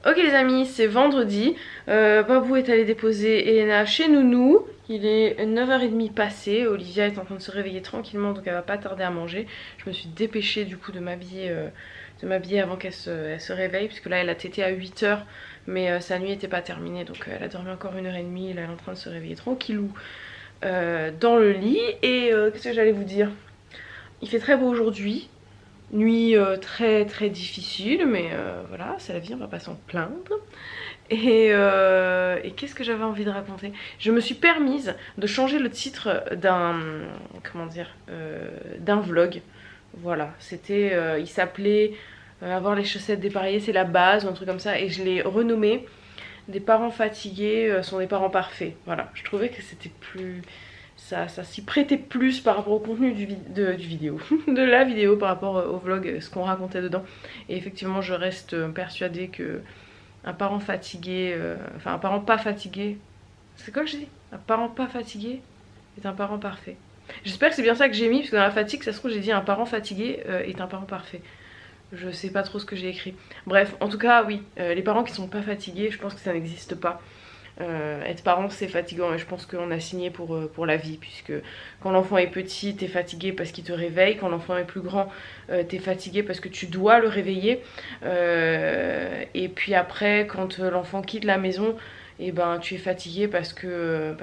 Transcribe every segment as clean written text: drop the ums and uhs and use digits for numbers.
Ok les amis, c'est vendredi, Babou est allé déposer Elena chez Nounou. Il est 9h30 passé, Olivia est en train de se réveiller tranquillement donc elle va pas tarder à manger. Je me suis dépêchée du coup de m'habiller avant elle se réveille, puisque là elle a tété à 8h mais sa nuit était pas terminée, donc elle a dormi encore 1h30, là elle est en train de se réveiller tranquillou dans le lit. Et qu'est-ce que j'allais vous dire, il fait très beau aujourd'hui. Nuit très très difficile, mais voilà, c'est la vie, on va pas s'en plaindre. Et qu'est-ce que j'avais envie de raconter? Je me suis permise de changer le titre d'un, comment dire, d'un vlog. Voilà, c'était, il s'appelait avoir les chaussettes dépareillées, c'est la base ou un truc comme ça, et je l'ai renommé des parents fatigués sont des parents parfaits. Voilà, je trouvais que c'était plus, ça s'y prêtait plus par rapport au contenu du vidéo, de la vidéo par rapport au vlog, ce qu'on racontait dedans. Et effectivement, je reste persuadée que un parent fatigué, enfin un parent pas fatigué, c'est quoi que j'ai dit? Un parent pas fatigué est un parent parfait. J'espère que c'est bien ça que j'ai mis, parce que dans la fatigue, ça se trouve j'ai dit un parent fatigué est un parent parfait. Je sais pas trop ce que j'ai écrit. Bref, en tout cas, oui, les parents qui sont pas fatigués, je pense que ça n'existe pas. Être parent c'est fatigant et je pense qu'on a signé pour la vie, puisque quand l'enfant est petit t'es fatigué parce qu'il te réveille, quand l'enfant est plus grand t'es fatigué parce que tu dois le réveiller, et puis après quand l'enfant quitte la maison, et ben tu es fatigué parce que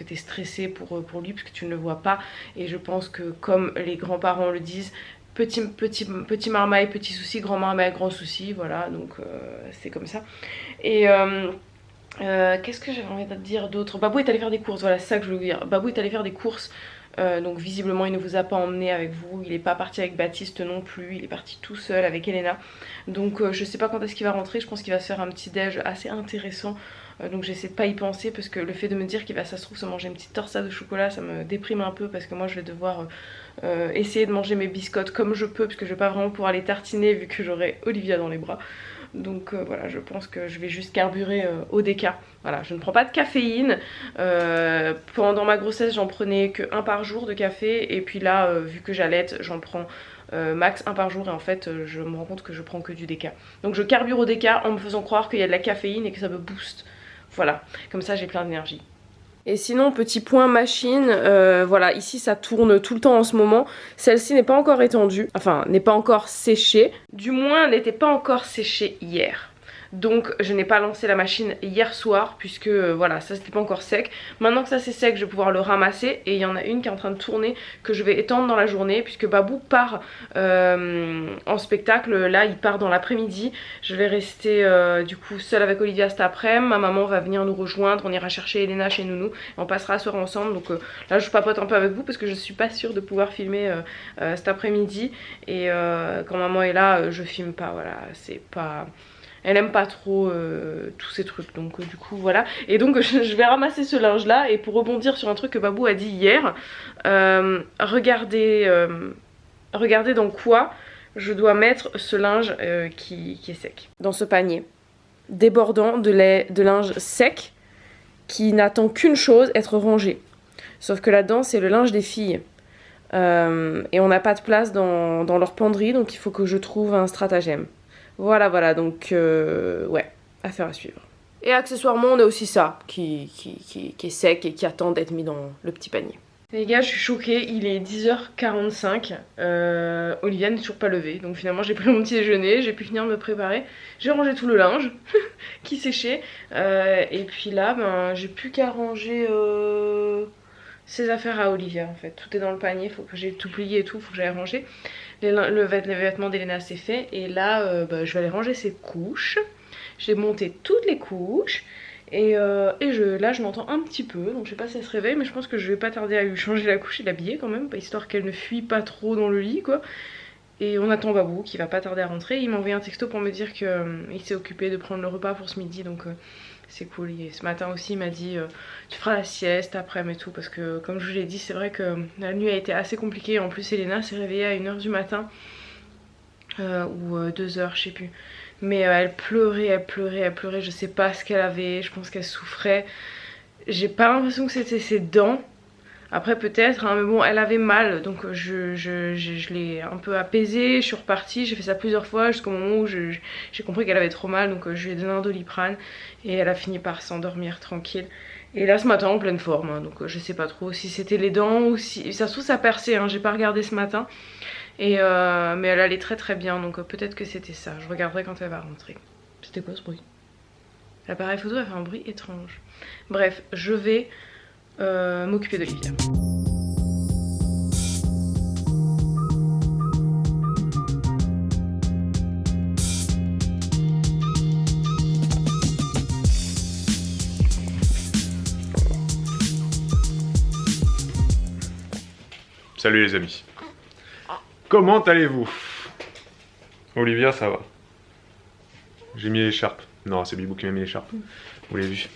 t'es stressé pour lui, parce que tu ne le vois pas. Et je pense que comme les grands-parents le disent, petit marmaille, petit souci, grand marmaille, grand souci, voilà, donc c'est comme ça. Et qu'est-ce que j'avais envie de dire d'autre? Babou est allé faire des courses, voilà, c'est ça que je voulais vous dire. Babou est allé faire des courses, donc visiblement il ne vous a pas emmené avec vous. Il n'est pas parti avec Baptiste non plus, il est parti tout seul avec Elena. Donc je sais pas quand est-ce qu'il va rentrer, je pense qu'il va se faire un petit déj assez intéressant. Donc j'essaie de pas y penser, parce que le fait de me dire qu'il va, ça se trouve, se manger une petite torsade de chocolat, ça me déprime un peu, parce que moi je vais devoir essayer de manger mes biscottes comme je peux, parce que je vais pas vraiment pouvoir les tartiner vu que j'aurai Olivia dans les bras. Donc voilà, je pense que je vais juste carburer au déca. Voilà, je ne prends pas de caféine. Pendant ma grossesse, j'en prenais que 1 par jour de café. Et puis là, vu que j'allaite, j'en prends max 1 par jour. Et en fait, je me rends compte que je prends que du déca. Donc je carbure au déca en me faisant croire qu'il y a de la caféine et que ça me booste. Voilà, comme ça j'ai plein d'énergie. Et sinon, petit point machine, voilà, ici ça tourne tout le temps en ce moment. Celle-ci n'est pas encore étendue, enfin n'est pas encore séchée. Du moins, elle n'était pas encore séchée hier. Donc je n'ai pas lancé la machine hier soir, puisque voilà, ça c'était pas encore sec. Maintenant que ça c'est sec, je vais pouvoir le ramasser. Et il y en a une qui est en train de tourner, que je vais étendre dans la journée, puisque Babou part en spectacle. Là il part dans l'après-midi. Je vais rester du coup seule avec Olivia cet après-midi. Ma maman va venir nous rejoindre, on ira chercher Elena chez Nounou, on passera la soirée ensemble. Donc là je papote un peu avec vous, parce que je suis pas sûre de pouvoir filmer cet après-midi. Et quand maman est là, je filme pas, voilà, c'est pas... Elle aime pas trop tous ces trucs, donc du coup voilà. Et donc je vais ramasser ce linge là. Et pour rebondir sur un truc que Babou a dit hier, regardez dans quoi je dois mettre ce linge qui est sec. Dans ce panier débordant de linge sec qui n'attend qu'une chose, être rangé. Sauf que là-dedans c'est le linge des filles. Et on n'a pas de place dans leur penderie, donc il faut que je trouve un stratagème. Voilà, donc ouais, affaire à suivre. Et accessoirement, on a aussi ça, qui est sec et qui attend d'être mis dans le petit panier. Les gars, je suis choquée, il est 10h45, Olivia n'est toujours pas levée, donc finalement j'ai pris mon petit déjeuner, j'ai pu finir de me préparer, j'ai rangé tout le linge qui séchait, et puis là, ben, j'ai plus qu'à ranger ses affaires à Olivia en fait. Tout est dans le panier, faut que j'ai tout plié et tout, faut que j'aille ranger. Les vêtements d'Elena c'est fait, et là bah, je vais aller ranger ses couches. J'ai monté toutes les couches, et là je m'entends un petit peu, donc je sais pas si elle se réveille, mais je pense que je vais pas tarder à lui changer la couche et l'habiller quand même, histoire qu'elle ne fuit pas trop dans le lit quoi. Et on attend Babou qui va pas tarder à rentrer. Il m'a envoyé un texto pour me dire qu'il s'est occupé de prendre le repas pour ce midi, donc c'est cool. Et ce matin aussi il m'a dit tu feras la sieste après mais tout, parce que comme je vous l'ai dit, c'est vrai que la nuit a été assez compliquée. En plus Elena s'est réveillée à 1h du matin ou 2h, je sais plus. Mais elle pleurait, je sais pas ce qu'elle avait, je pense qu'elle souffrait. J'ai pas l'impression que c'était ses dents. Après peut-être, hein, mais bon elle avait mal donc je l'ai un peu apaisée, je suis repartie, j'ai fait ça plusieurs fois jusqu'au moment où j'ai compris qu'elle avait trop mal donc je lui ai donné un Doliprane et elle a fini par s'endormir tranquille. Et là ce matin en pleine forme, hein, donc je sais pas trop si c'était les dents ou si... Ça se trouve ça perçait, hein, j'ai pas regardé ce matin. Et mais elle allait très très bien donc peut-être que c'était ça, je regarderai quand elle va rentrer. C'était quoi ce bruit? L'appareil photo a fait un bruit étrange. Bref, je vais m'occuper d'Olivia. Salut les amis. Comment allez-vous? Olivia, ça va. J'ai mis l'écharpe. Non, c'est Bibou qui m'a mis l'écharpe. Vous l'avez vu.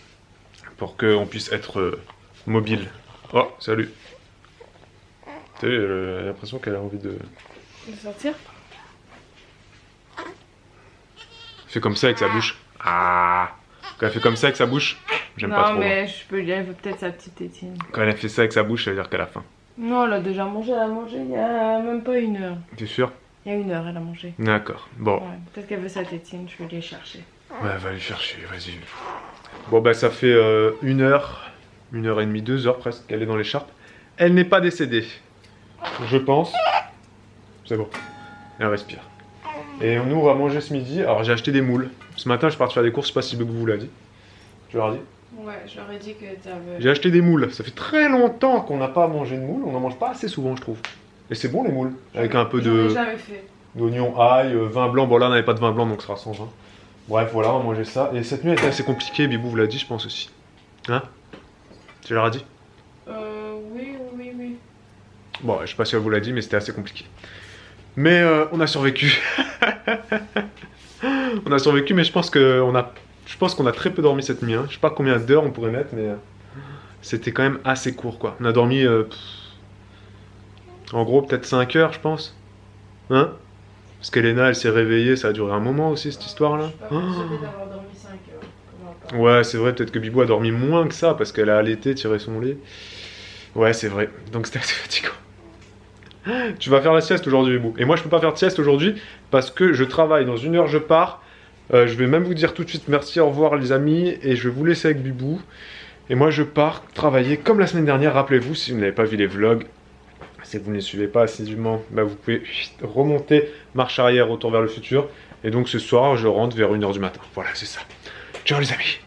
Pour qu'on puisse être mobile. Oh, salut. T'as vu, j'ai l'impression qu'elle a envie de sortir. Fait comme ça avec sa bouche. Ah. Quand elle fait comme ça avec sa bouche, j'aime pas trop. Non mais je peux dire, elle veut peut-être sa petite tétine. Quand elle a fait ça avec sa bouche, ça veut dire qu'elle a faim. Non, elle a déjà mangé, elle a mangé il y a même pas 1 heure. T'es sûr? Il y a 1 heure, elle a mangé. D'accord, bon. Ouais, peut-être qu'elle veut sa tétine, je vais aller chercher. Ouais, va aller chercher, vas-y. Bon bah ça fait 1 heure, 1h30, 2 heures presque qu'elle est dans l'écharpe. Elle n'est pas décédée, je pense. C'est bon, elle respire. Et nous on va manger ce midi. Alors j'ai acheté des moules. Ce matin je suis parti faire des courses, je sais pas si Bébou vous l'a dit. Tu leur as dit? Ouais, je leur ai dit que t'avais... J'ai acheté des moules. Ça fait très longtemps qu'on n'a pas mangé de moules. On n'en mange pas assez souvent je trouve. Et c'est bon les moules. Avec un peu de... jamais fait. D'oignon, ail, vin blanc. Bon là on n'avait pas de vin blanc donc ce sera sans vin. Bref voilà, on va manger ça. Et cette nuit était assez compliquée, Bibou vous l'a dit je pense aussi. Hein? Tu leur as dit? Oui. Bon, je sais pas si elle vous l'a dit, mais c'était assez compliqué. Mais on a survécu. On a survécu, mais je pense qu'on a très peu dormi cette nuit. Hein. Je sais pas combien d'heures on pourrait mettre, mais c'était quand même assez court, quoi. On a dormi, en gros, peut-être 5 heures, je pense. Hein? Parce qu'Elena, elle s'est réveillée, ça a duré un moment aussi, cette histoire-là. Je suis pas persuadée d'avoir dormi 5 heures. Ouais, c'est vrai, peut-être que Bibou a dormi moins que ça, parce qu'elle a allaité, tiré son lait. Ouais, c'est vrai. Donc c'était assez fatigant. Tu vas faire la sieste aujourd'hui, Bibou. Et moi, je peux pas faire de sieste aujourd'hui parce que je travaille. Dans 1 heure, je pars. Je vais même vous dire tout de suite merci, au revoir les amis. Et je vais vous laisser avec Bibou. Et moi, je pars travailler comme la semaine dernière. Rappelez-vous, si vous n'avez pas vu les vlogs, si vous ne les suivez pas assidûment, bah, vous pouvez remonter, marche arrière, retour vers le futur. Et donc ce soir, je rentre vers 1 h du matin. Voilà, c'est ça. Ciao les amis.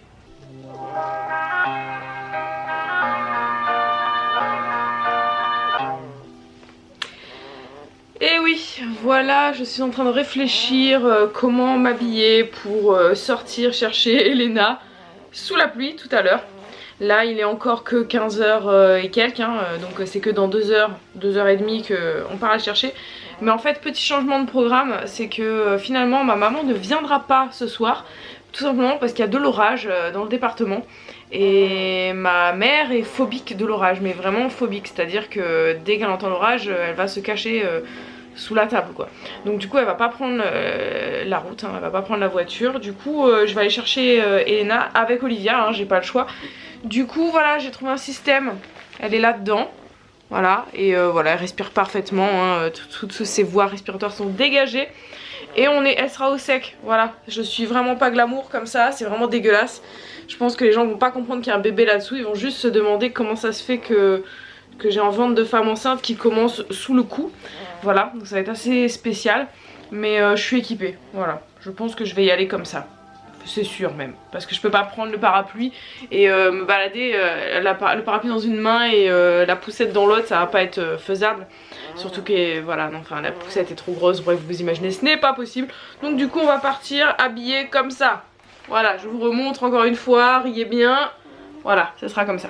Et oui, voilà, je suis en train de réfléchir comment m'habiller pour sortir chercher Elena sous la pluie tout à l'heure. Là, il est encore que 15 h et quelques, hein, donc c'est que dans 2 heures, 2h30 qu'on part la chercher. Mais en fait, petit changement de programme, c'est que finalement ma maman ne viendra pas ce soir. Tout simplement parce qu'il y a de l'orage dans le département. Et ma mère est phobique de l'orage, mais vraiment phobique. C'est-à-dire que dès qu'elle entend l'orage, elle va se cacher sous la table, quoi. Donc du coup elle va pas prendre la route, hein, elle va pas prendre la voiture. Du coup je vais aller chercher Elena avec Olivia, hein, j'ai pas le choix. Du coup voilà, j'ai trouvé un système, elle est là-dedans. Voilà, et voilà, elle respire parfaitement, hein, toutes ses voies respiratoires sont dégagées. Et elle sera au sec, voilà. Je suis vraiment pas glamour comme ça, c'est vraiment dégueulasse. Je pense que les gens vont pas comprendre qu'il y a un bébé là-dessous, ils vont juste se demander comment ça se fait que j'ai un ventre de femme enceinte qui commence sous le cou. Voilà, donc ça va être assez spécial. Mais je suis équipée, voilà. Je pense que je vais y aller comme ça. C'est sûr même. Parce que je peux pas prendre le parapluie et me balader le parapluie dans une main et la poussette dans l'autre, ça va pas être faisable. Surtout que voilà, non, enfin la poussette est trop grosse, bref vous imaginez, ce n'est pas possible. Donc du coup on va partir habillés comme ça. Voilà, je vous remontre encore une fois, riez bien. Voilà, ça sera comme ça.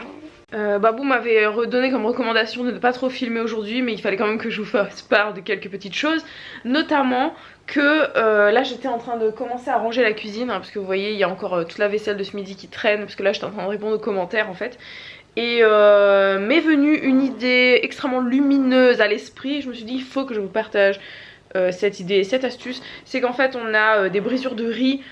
Babou m'avait redonné comme recommandation de ne pas trop filmer aujourd'hui, mais il fallait quand même que je vous fasse part de quelques petites choses. Notamment que là j'étais en train de commencer à ranger la cuisine, hein, parce que vous voyez il y a encore toute la vaisselle de ce midi qui traîne, parce que là j'étais en train de répondre aux commentaires en fait. Et m'est venue une idée extrêmement lumineuse à l'esprit, je me suis dit il faut que je vous partage cette idée, cette astuce, c'est qu'en fait on a des brisures de riz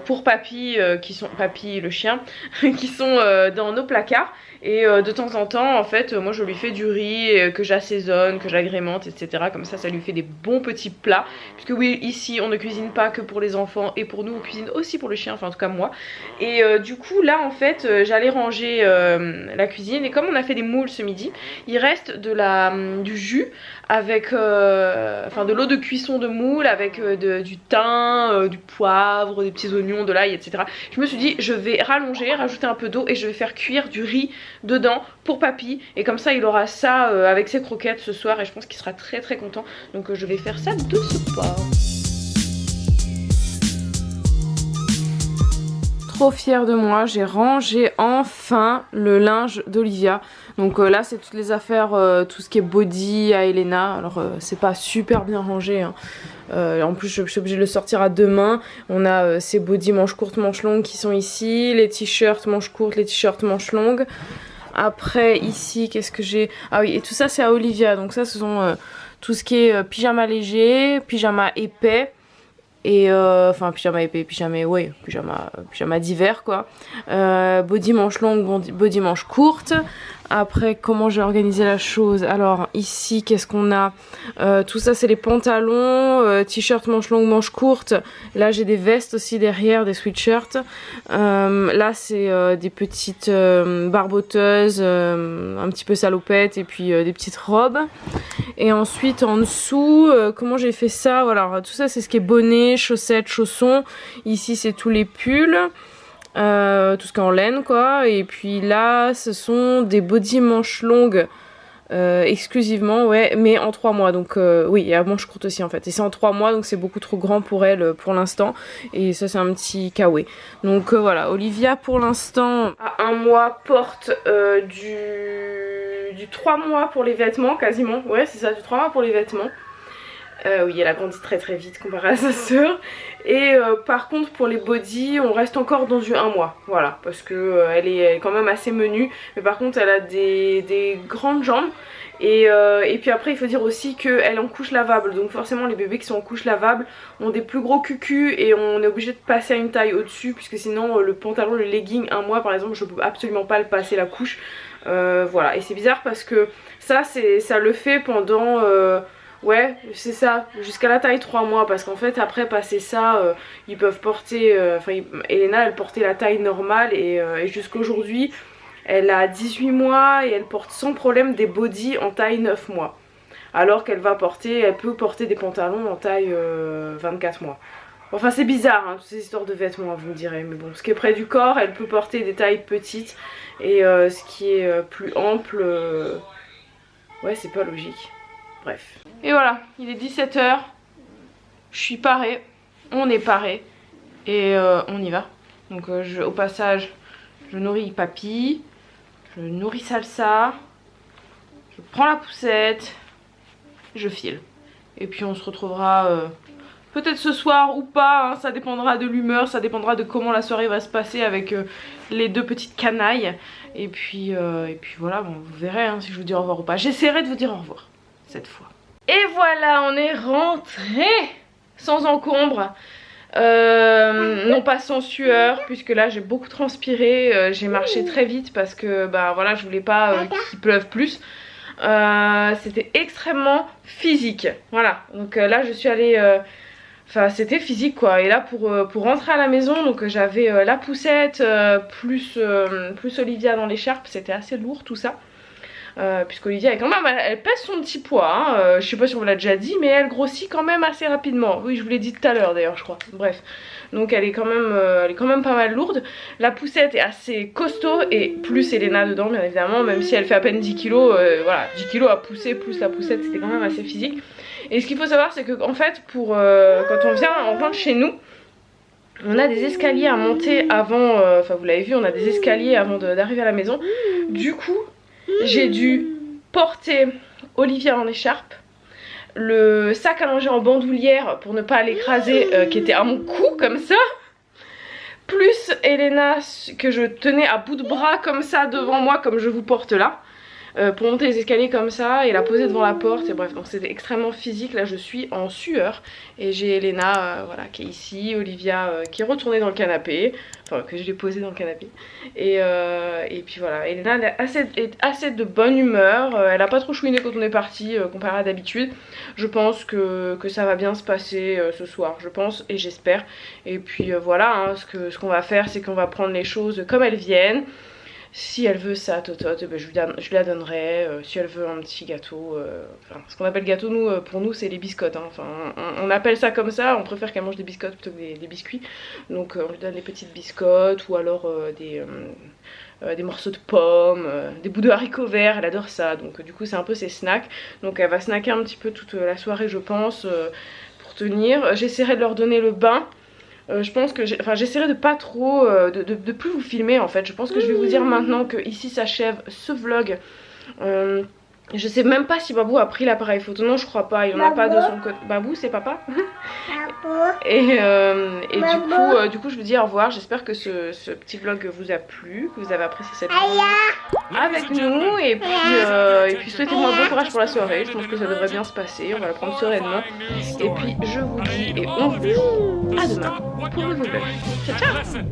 pour Papy, qui sont Papy le chien, qui sont dans nos placards. Et de temps en temps, en fait, moi je lui fais du riz que j'assaisonne, que j'agrémente, etc. Comme ça lui fait des bons petits plats. Puisque oui, ici, on ne cuisine pas que pour les enfants et pour nous, on cuisine aussi pour le chien, enfin en tout cas moi. Et du coup, là, en fait, j'allais ranger la cuisine. Et comme on a fait des moules ce midi, il reste du jus avec enfin de l'eau de cuisson de moule avec du thym, du poivre, des petits oignons, de l'ail, etc. Je me suis dit, je vais rallonger, rajouter un peu d'eau et je vais faire cuire du riz dedans pour Papy, et comme ça il aura ça avec ses croquettes ce soir, et je pense qu'il sera très très content. Donc je vais faire ça de ce pas. Trop fière de moi, j'ai rangé enfin le linge d'Olivia. Donc là c'est toutes les affaires, tout ce qui est body à Elena. Alors c'est pas super bien rangé hein. En plus je suis obligée de le sortir à deux mains. On a ces body manches courtes, manches longues qui sont ici, les t-shirts manches courtes, les t-shirts manches longues. Après ici qu'est-ce que j'ai? Ah oui, et tout ça c'est à Olivia. Donc ça ce sont tout ce qui est pyjama léger, pyjama épais. Et enfin pyjama épais, pyjama d'hiver quoi. Body manche longue, body manche courte. Après comment j'ai organisé la chose? Alors ici qu'est-ce qu'on a? Tout ça c'est les pantalons, t-shirt manche longue, manche courte. Là j'ai des vestes aussi derrière, des sweatshirts. Là c'est des petites barboteuses, un petit peu salopettes, et puis des petites robes. Et ensuite en dessous, comment j'ai fait ça? Voilà, tout ça c'est ce qui est bonnet, chaussettes, chaussons. Ici c'est tous les pulls. Tout ce qui est en laine quoi. Et puis là ce sont des body manches longues exclusivement, ouais, mais en 3 mois. Donc oui, il y a manches courtes aussi en fait. Et c'est en 3 mois, donc c'est beaucoup trop grand pour elle pour l'instant. Et ça c'est un petit kawaii. Donc voilà, Olivia pour l'instant à 1 mois porte du 3 mois pour les vêtements quasiment. Ouais c'est ça, du 3 mois pour les vêtements. Oui, elle a grandi très très vite comparé à sa soeur. Et par contre pour les body on reste encore dans du 1 mois. Voilà, parce que elle est quand même assez menue. Mais par contre elle a des grandes jambes. Et puis après il faut dire aussi qu'elle est en couche lavable. Donc forcément les bébés qui sont en couche lavable ont des plus gros cucus. Et on est obligé de passer à une taille au dessus. Puisque sinon le pantalon, le legging 1 mois par exemple, je peux absolument pas le passer la couche. Voilà, et c'est bizarre parce que ça le fait pendant... ouais, c'est ça, jusqu'à la taille 3 mois, parce qu'en fait après passer ça, ils peuvent porter, Elena elle portait la taille normale et jusqu'aujourd'hui elle a 18 mois et elle porte sans problème des bodys en taille 9 mois. Alors qu'elle peut porter des pantalons en taille 24 mois. Enfin c'est bizarre hein, toutes ces histoires de vêtements vous me direz, mais bon, ce qui est près du corps elle peut porter des tailles petites et ce qui est plus ample, ouais c'est pas logique. Bref. Et voilà, il est 17 h. Je suis parée. On est paré. Et on y va. Donc au passage, je nourris Papy. Je nourris Salsa. Je prends la poussette. Je file. Et puis on se retrouvera peut-être ce soir ou pas. Hein, ça dépendra de l'humeur. Ça dépendra de comment la soirée va se passer avec les deux petites canailles. Et puis voilà, bon, vous verrez hein, si je vous dis au revoir ou pas. J'essaierai de vous dire au revoir. Cette fois. Et voilà, on est rentré sans encombre, non pas sans sueur, puisque là j'ai beaucoup transpiré, j'ai marché très vite parce que bah voilà, je voulais pas qu'il pleuve plus. C'était extrêmement physique, voilà. Donc là je suis allée, enfin c'était physique quoi. Et là pour rentrer à la maison, donc j'avais la poussette plus Olivia dans l'écharpe, c'était assez lourd tout ça. Puisqu'Olivia est quand même, elle pèse son petit poids hein. Je sais pas si on vous l'a déjà dit, mais elle grossit quand même assez rapidement. Oui je vous l'ai dit tout à l'heure d'ailleurs je crois. Bref, donc elle est quand même pas mal lourde. La poussette est assez costaud et plus Elena dedans bien évidemment, même si elle fait à peine 10 kg. Voilà, 10 kg à pousser plus la poussette, c'était quand même assez physique. Et ce qu'il faut savoir c'est que en fait quand on rentre chez nous, on a des escaliers à monter avant, enfin vous l'avez vu, on a des escaliers avant d'arriver à la maison. Du coup j'ai dû porter Olivia en écharpe, le sac à manger en bandoulière pour ne pas l'écraser qui était à mon cou comme ça, plus Elena que je tenais à bout de bras comme ça devant moi comme je vous porte là. pour monter les escaliers comme ça et la poser devant la porte. Et bref, donc c'était extrêmement physique. Là je suis en sueur et j'ai Elena voilà, qui est ici, Olivia qui est retournée dans le canapé, enfin que je l'ai posée dans le canapé. Et puis voilà, Elena elle est assez de bonne humeur, elle a pas trop chouiné quand on est parti comparé à d'habitude. Je pense que ça va bien se passer ce soir, je pense et j'espère. Et puis voilà, hein, ce qu'on va faire, c'est qu'on va prendre les choses comme elles viennent. Si elle veut sa totote, ben je lui la donnerai. Si elle veut un petit gâteau, enfin, ce qu'on appelle gâteau, nous, pour nous, c'est les biscottes. Hein. Enfin, on appelle ça comme ça, on préfère qu'elle mange des biscottes plutôt que des biscuits. Donc on lui donne des petites biscottes ou alors des morceaux de pommes, des bouts de haricots verts, elle adore ça. Donc du coup, c'est un peu ses snacks. Donc elle va snacker un petit peu toute la soirée, je pense, pour tenir. J'essaierai de leur donner le bain. Je pense que j'essaierai de pas trop de plus vous filmer en fait. Je pense que je vais vous dire maintenant que ici s'achève ce vlog. Je sais même pas si Babou a pris l'appareil photo. Non, je crois pas, il en a pas de son côté. Babou, c'est papa. Et du coup je vous dis au revoir. J'espère que ce petit vlog vous a plu, que vous avez apprécié cette vidéo avec nous. Et puis souhaitez-moi bon courage pour la soirée. Je pense que ça devrait bien se passer, on va la prendre sereinement. Et puis je vous dis et on vous dit à demain pour un nouveau vlog. Ciao ciao.